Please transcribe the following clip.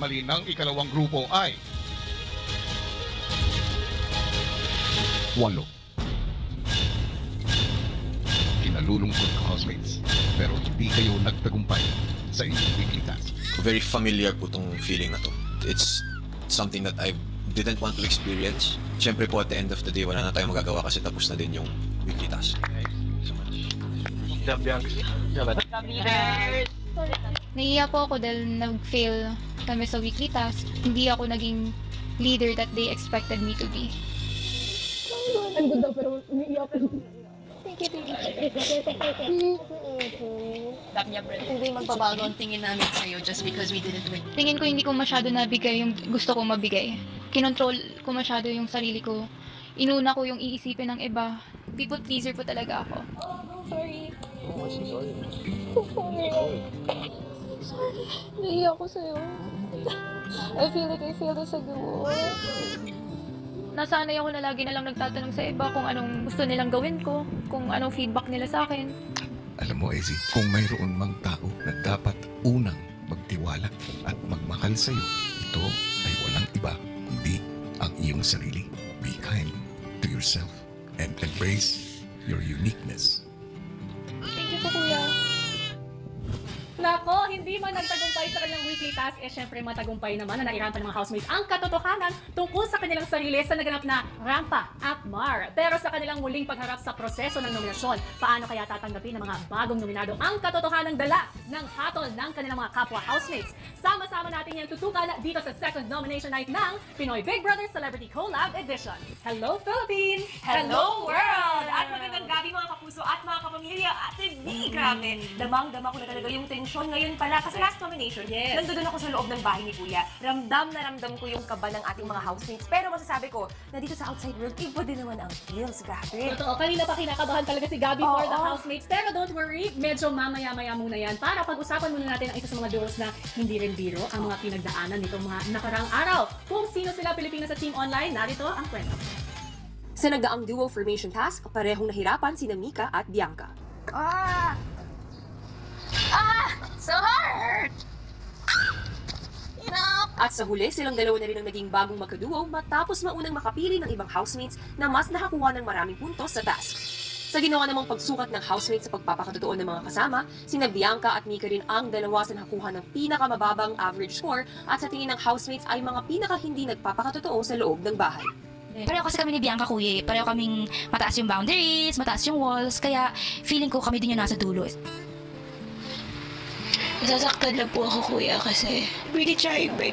Mali ng ikalawang grupo ay 8. Kinalulungkot ko, housemates, pero hindi kayo nagtagumpay sa inyong weekly task. Very familiar po tong feeling na to. It's something that I didn't want to experience. Siyempre po at the end of the day, wala na tayong magagawa kasi tapos na din yung weekly task. Naiiyak po ako dahil nag-fail kami sa weekly task. Hindi ako naging leader that they expected me to be. Ang ganda pero umiiyak ako. Hindi magbabago ang tingin namin sa'yo just because we didn't win. Tingin ko hindi ko masyado nabigay yung gusto kong mabigay. Kinontrol ko masyado yung sarili ko. Inuna ko yung iisipin ng iba. People pleaser po talaga ako. Sorry. Sorry. Naiiyak ako sa'yo. I feel like I failed as a duo. Nasanay ako na lagi na lang nagtatanong sa iba kung anong gusto nilang gawin ko, kung anong feedback nila sa akin. Alam mo, Ezzy, kung mayroon mang tao na dapat unang magtiwala at magmahal sa'yo, ito ay walang iba kundi ang iyong sarili. Be kind to yourself and embrace your uniqueness. Thank you po, Kuya. Nako, hindi man nagtagumpay sa kanilang weekly task, syempre matagumpay naman na nairampan ng mga housemates ang katotohanan tungkol sa kanilang sarili sa naganap na Rampa at Mar. Pero sa kanilang muling pagharap sa proseso ng nominasyon, paano kaya tatanggapin ng mga bagong nominado ang katotohanang dala ng hatol ng kanilang mga kapwa housemates? Sama-sama natin yan tutukan dito sa second nomination night ng Pinoy Big Brother Celebrity Collab Edition. Hello, Philippines! Hello world! At magandang gabi mga kapuso at mga kapamilya. Ate B, grabe. Damang-dama ko na talaga yung tension ngayon pala kasi last nomination. Yes. Nandoon ako sa loob ng bahay ni Kuya. Ramdam na ramdam ko yung kaba ng ating mga housemates. Pero masasabi ko na dito sa outside world, iba din naman ang feels, grabe. Totoo, kanina pa kinakabahan talaga si Gabby for the Oo. housemates. Pero don't worry, medyo mamaya-maya muna yan para pag-usapan muna natin ang isa sa mga duels na hindi rin biro ang mga pinagdaanan nitong mga nakaraang araw. Kung sino sila Pilipinas sa Team Online, narito ang kwento. Sa nagdaang duo formation task, parehong nahirapan sina Mika at Bianca. So hard! At sa huli, silang dalawa na rin ang naging bagong magkaduo matapos maunang makapili ng ibang housemates na mas nakakuha ng maraming puntos sa task. Sa ginawa namang pagsukat ng housemates sa pagpapakatotoo ng mga kasama, sina Bianca at Mika rin ang dalawa sa nakakuha ng pinakamababang average score at sa tingin ng housemates ay mga pinaka hindi nagpapakatotoo sa loob ng bahay. Pareho kasi kami ni Bianca, kuya. Pareho kaming mataas yung boundaries, mataas yung walls, kaya feeling ko kami din yung nasa dulo. Nasasaktan na po ako, Kuya, kasi really trying my